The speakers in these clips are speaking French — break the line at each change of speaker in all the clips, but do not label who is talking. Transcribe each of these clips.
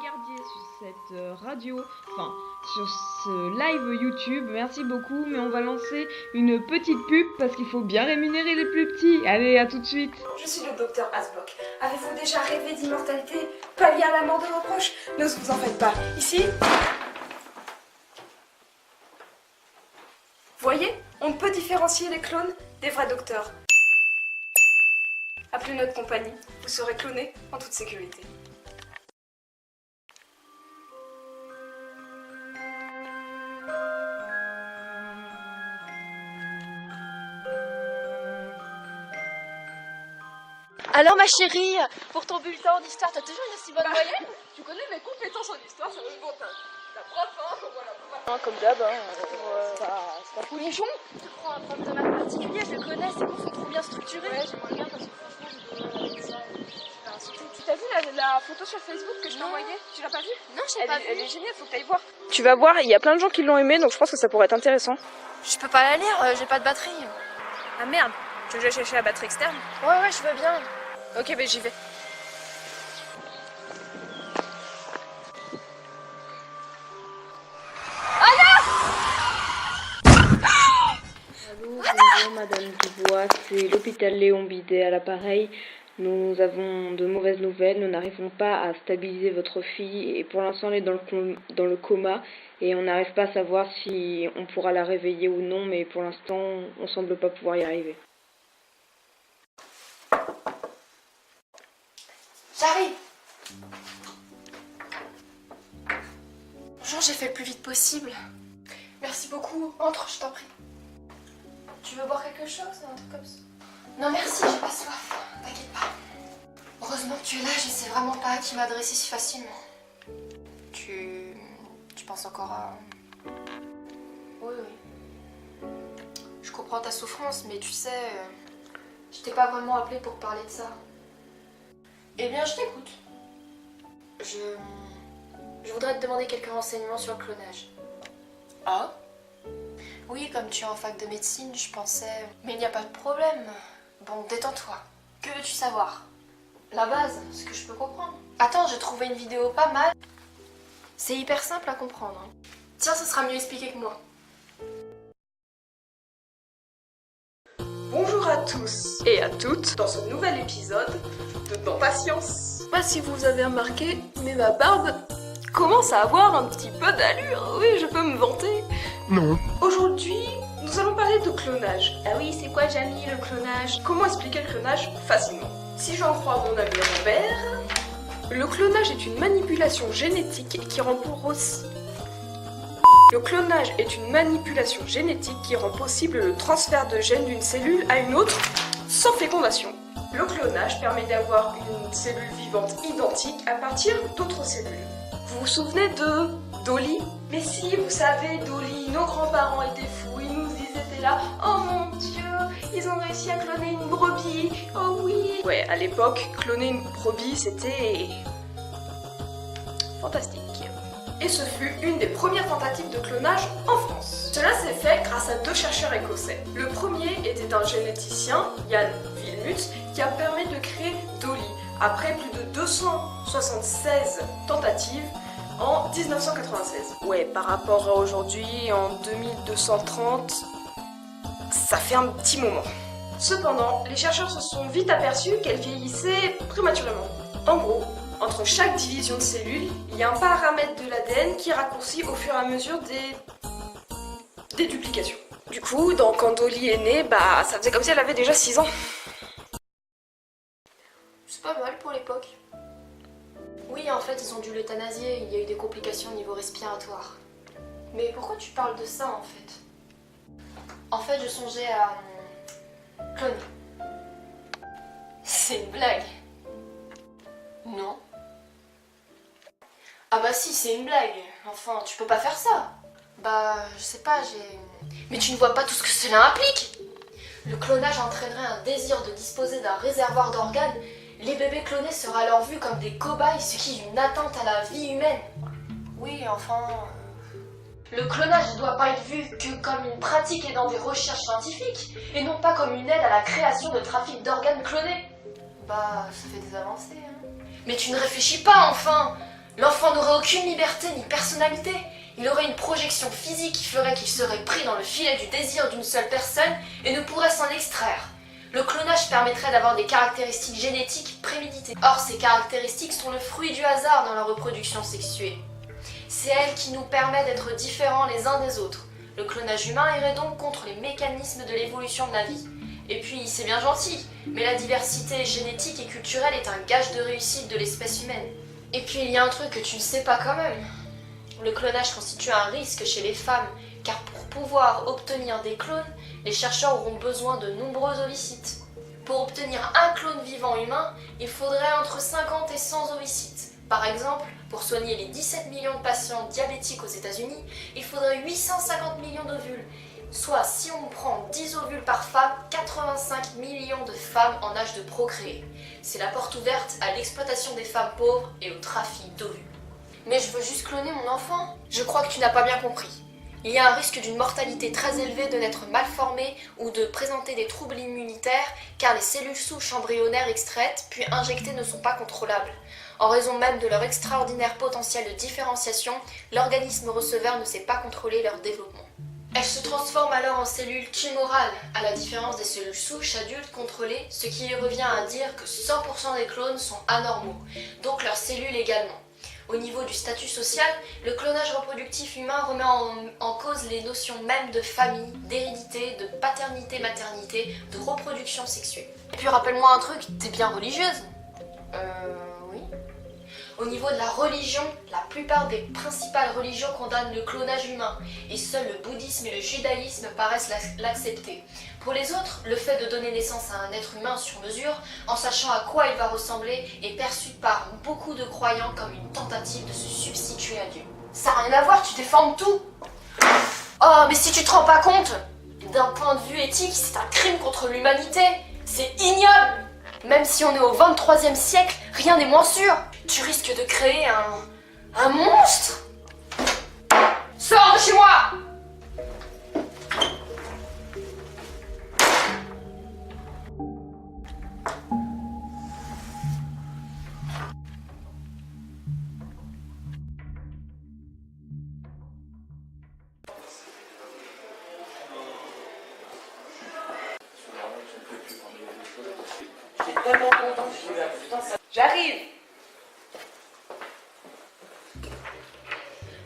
regardiez sur cette radio, enfin sur ce live YouTube, merci beaucoup, mais on va lancer une petite pub parce qu'il faut bien rémunérer les plus petits. Allez, à tout de suite.
Je suis le docteur Asblock. Avez-vous déjà rêvé d'immortalité, pallié à la mort de vos proches? Ne vous en faites pas. Ici, voyez, on peut différencier les clones des vrais docteurs. Appelez notre compagnie, vous serez cloné en toute sécurité.
Alors ma chérie, pour ton bulletin d'histoire, t'as toujours une si bonne moyenne?
Tu connais mes compétences en histoire, ça veut dire la prof, hein, voilà.
Comme d'hab, c'est pas foulichon. Tu prends un prof de maths particulier, je le connais, ses cours sont trop bien structurés. Ouais, j'aimerais bien parce que franchement,
Tu t'as vu la photo sur Facebook que je t'ai envoyée? Tu l'as pas vue?
Non, je l'ai pas vue.
Elle est géniale, faut que t'ailles voir. Tu vas voir, il y a plein de gens qui l'ont aimé, donc je pense que ça pourrait être intéressant.
Je peux pas la lire, j'ai pas de batterie.
Ah merde, tu veux que j'aille chercher la batterie externe?
Ouais, je veux bien.
Ok, ben j'y vais.
Allô, bonjour Madame Dubois, c'est l'hôpital Léon Bidet à l'appareil. Nous avons de mauvaises nouvelles, nous n'arrivons pas à stabiliser votre fille et pour l'instant elle est dans le coma et on n'arrive pas à savoir si on pourra la réveiller ou non, mais pour l'instant on semble pas pouvoir y arriver.
J'arrive. Bonjour, j'ai fait le plus vite possible. Merci beaucoup. Entre, je t'en prie. Tu veux boire quelque chose, un truc comme ça? Non merci, j'ai pas soif. T'inquiète pas. Heureusement que tu es là, je sais vraiment pas à qui m'adresser si facilement. Tu penses encore à... Oui. Je comprends ta souffrance, mais tu sais, je t'ai pas vraiment appelé pour parler de ça. Eh bien, je t'écoute. Je voudrais te demander quelques renseignements sur le clonage. Ah? Oui, comme tu es en fac de médecine, je pensais... Mais il n'y a pas de problème. Bon, détends-toi. Que veux-tu savoir? La base, ce que je peux comprendre. Attends, j'ai trouvé une vidéo pas mal. C'est hyper simple à comprendre. Tiens, ce sera mieux expliqué que moi.
Bonjour à tous et à toutes dans ce nouvel épisode de Dans Patience. Je sais pas si vous avez remarqué, mais ma barbe commence à avoir un petit peu d'allure. Oui, je peux me vanter.
Non.
Aujourd'hui, nous allons parler de clonage. Ah oui, c'est quoi, Jamie, le clonage? Comment expliquer le clonage facilement? Si j'en crois mon ami Robert, le clonage est une manipulation génétique qui rend possible le transfert de gènes d'une cellule à une autre sans fécondation. Le clonage permet d'avoir une cellule vivante identique à partir d'autres cellules. Vous vous souvenez de Dolly? Mais si, vous savez, Dolly, nos grands-parents étaient fous, ils étaient là, oh mon Dieu, ils ont réussi à cloner une brebis, oh oui. Ouais, à l'époque, cloner une brebis, c'était fantastique. Et ce fut une des premières tentatives de clonage en France. Cela s'est fait grâce à deux chercheurs écossais. Le premier était un généticien, Ian Wilmut, qui a permis de créer Dolly, après plus de 276 tentatives en 1996. Ouais, par rapport à aujourd'hui, en 2230, ça fait un petit moment. Cependant, les chercheurs se sont vite aperçus qu'elle vieillissait prématurément. En gros, entre chaque division de cellules, il y a un paramètre de l'ADN qui raccourcit au fur et à mesure des duplications. Du coup, quand Dolly est née, ça faisait comme si elle avait déjà 6 ans.
C'est pas mal pour l'époque. Oui, en fait, ils ont dû l'euthanasier, il y a eu des complications au niveau respiratoire. Mais pourquoi tu parles de ça, en fait? En fait, je songeais à... cloner. C'est une blague. Non. Ah bah si, c'est une blague. Enfin, tu peux pas faire ça. Je sais pas, Mais tu ne vois pas tout ce que cela implique? Le clonage entraînerait un désir de disposer d'un réservoir d'organes. Les bébés clonés seraient alors vus comme des cobayes, ce qui est une atteinte à la vie humaine. Oui, enfin... Le clonage ne doit pas être vu que comme une pratique et dans des recherches scientifiques, et non pas comme une aide à la création de trafic d'organes clonés. Ça fait des avancées, hein. Mais tu ne réfléchis pas, enfin! L'enfant n'aurait aucune liberté ni personnalité. Il aurait une projection physique qui ferait qu'il serait pris dans le filet du désir d'une seule personne et ne pourrait s'en extraire. Le clonage permettrait d'avoir des caractéristiques génétiques préméditées. Or, ces caractéristiques sont le fruit du hasard dans la reproduction sexuée. C'est elle qui nous permet d'être différents les uns des autres. Le clonage humain irait donc contre les mécanismes de l'évolution de la vie. Et puis, c'est bien gentil, mais la diversité génétique et culturelle est un gage de réussite de l'espèce humaine. Et puis, il y a un truc que tu ne sais pas quand même. Le clonage constitue un risque chez les femmes, car pour pouvoir obtenir des clones, les chercheurs auront besoin de nombreux ovocytes. Pour obtenir un clone vivant humain, il faudrait entre 50 et 100 ovocytes. Par exemple, pour soigner les 17 millions de patients diabétiques aux États-Unis, il faudrait 850 millions d'ovules. Soit, si on prend 10 ovules par femme, 85 millions de femmes en âge de procréer. C'est la porte ouverte à l'exploitation des femmes pauvres et au trafic d'ovules. Mais je veux juste cloner mon enfant. Je crois que tu n'as pas bien compris. Il y a un risque d'une mortalité très élevée de naître mal formé ou de présenter des troubles immunitaires car les cellules souches embryonnaires extraites puis injectées ne sont pas contrôlables. En raison même de leur extraordinaire potentiel de différenciation, l'organisme receveur ne sait pas contrôler leur développement. Elles se transforment alors en cellules tumorales, à la différence des cellules souches adultes contrôlées, ce qui revient à dire que 100% des clones sont anormaux, donc leurs cellules également. Au niveau du statut social, le clonage reproductif humain remet en cause les notions même de famille, d'hérédité, de paternité-maternité, de reproduction sexuée. Et puis rappelle-moi un truc, t'es bien religieuse ? Oui. Au niveau de la religion, la plupart des principales religions condamnent le clonage humain, et seuls le bouddhisme et le judaïsme paraissent l'accepter. Pour les autres, le fait de donner naissance à un être humain sur mesure, en sachant à quoi il va ressembler, est perçu par beaucoup de croyants comme une tentative de se substituer à Dieu. Ça n'a rien à voir, tu déformes tout. Oh, mais si tu te rends pas compte, d'un point de vue éthique, c'est un crime contre l'humanité. C'est ignoble. Même si on est au 23e siècle, rien n'est moins sûr. Tu risques de créer un monstre. Sors de chez moi!
J'arrive.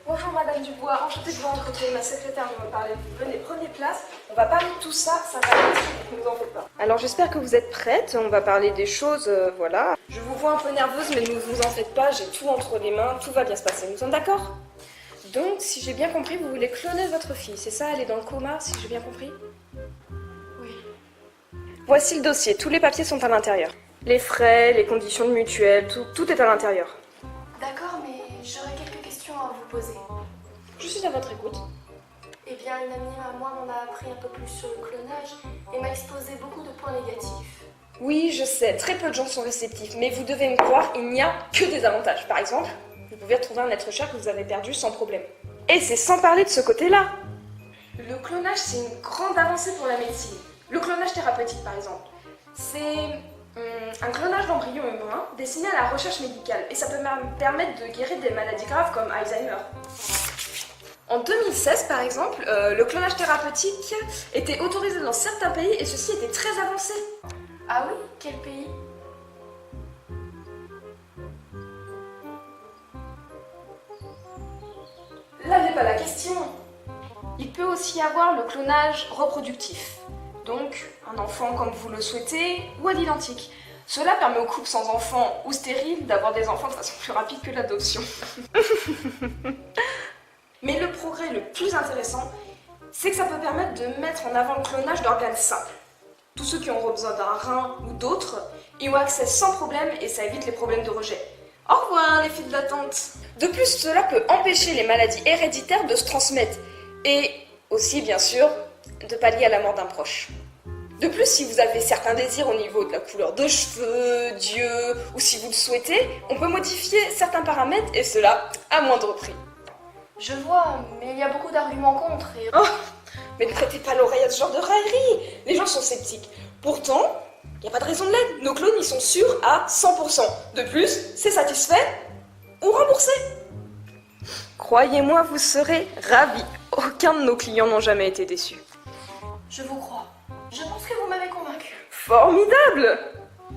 Bonjour Madame Dubois, enchantée de vous rencontrer. Ma secrétaire me parlait. Venez, prenez place. On va parler de tout ça, ça va être ne vous en faites pas. Alors j'espère que vous êtes prête. On va parler des choses, voilà. Je vous vois un peu nerveuse, mais ne vous en faites pas. J'ai tout entre les mains, tout va bien se passer. Nous sommes d'accord? Donc, si j'ai bien compris, vous voulez cloner votre fille, c'est ça? Elle est dans le coma, si j'ai bien compris?
Oui.
Voici le dossier. Tous les papiers sont à l'intérieur. Les frais, les conditions de mutuelle, tout est à l'intérieur.
D'accord, mais j'aurais quelques questions à vous poser.
Je suis à votre écoute.
Eh bien, une amie à moi m'en a appris un peu plus sur le clonage et m'a exposé beaucoup de points négatifs.
Oui, je sais, très peu de gens sont réceptifs, mais vous devez me croire, il n'y a que des avantages. Par exemple, vous pouvez retrouver un être cher que vous avez perdu sans problème. Et c'est sans parler de ce côté-là. Le clonage, c'est une grande avancée pour la médecine. Le clonage thérapeutique, par exemple. C'est un clonage d'embryon humain destiné à la recherche médicale. Et ça peut permettre de guérir des maladies graves comme Alzheimer. En 2016, par exemple, le clonage thérapeutique était autorisé dans certains pays et ceci était très avancé.
Ah oui? Quel pays?
Là n'est pas la question. Il peut aussi y avoir le clonage reproductif. Donc, un enfant comme vous le souhaitez ou à l'identique. Cela permet aux couples sans enfants ou stériles d'avoir des enfants de façon plus rapide que l'adoption. Mais le progrès le plus intéressant, c'est que ça peut permettre de mettre en avant le clonage d'organes simples. Tous ceux qui ont besoin d'un rein ou d'autres y ont accès sans problème et ça évite les problèmes de rejet. Au revoir les files d'attente. De plus, cela peut empêcher les maladies héréditaires de se transmettre et aussi, bien sûr, de pallier à la mort d'un proche. De plus, si vous avez certains désirs au niveau de la couleur de cheveux, d'yeux, ou si vous le souhaitez, on peut modifier certains paramètres et cela à moindre prix.
Je vois, mais il y a beaucoup d'arguments contre et...
Oh, mais ne prêtez pas l'oreille à ce genre de raillerie. Les gens sont sceptiques. Pourtant, il n'y a pas de raison de l'être. Nos clones, ils sont sûrs à 100%. De plus, c'est satisfait ou remboursés. Croyez-moi, vous serez ravis. Aucun de nos clients n'ont jamais été déçus.
Je vous crois. Je pense que vous m'avez convaincu.
Formidable!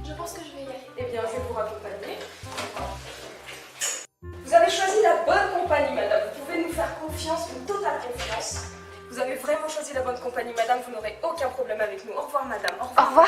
Je pense que je vais y aller.
Eh bien, je vais vous raccompagner. Vous avez choisi la bonne compagnie, madame. Vous pouvez nous faire confiance, une totale confiance. Vous avez vraiment choisi la bonne compagnie, madame. Vous n'aurez aucun problème avec nous. Au revoir, madame.
Au revoir.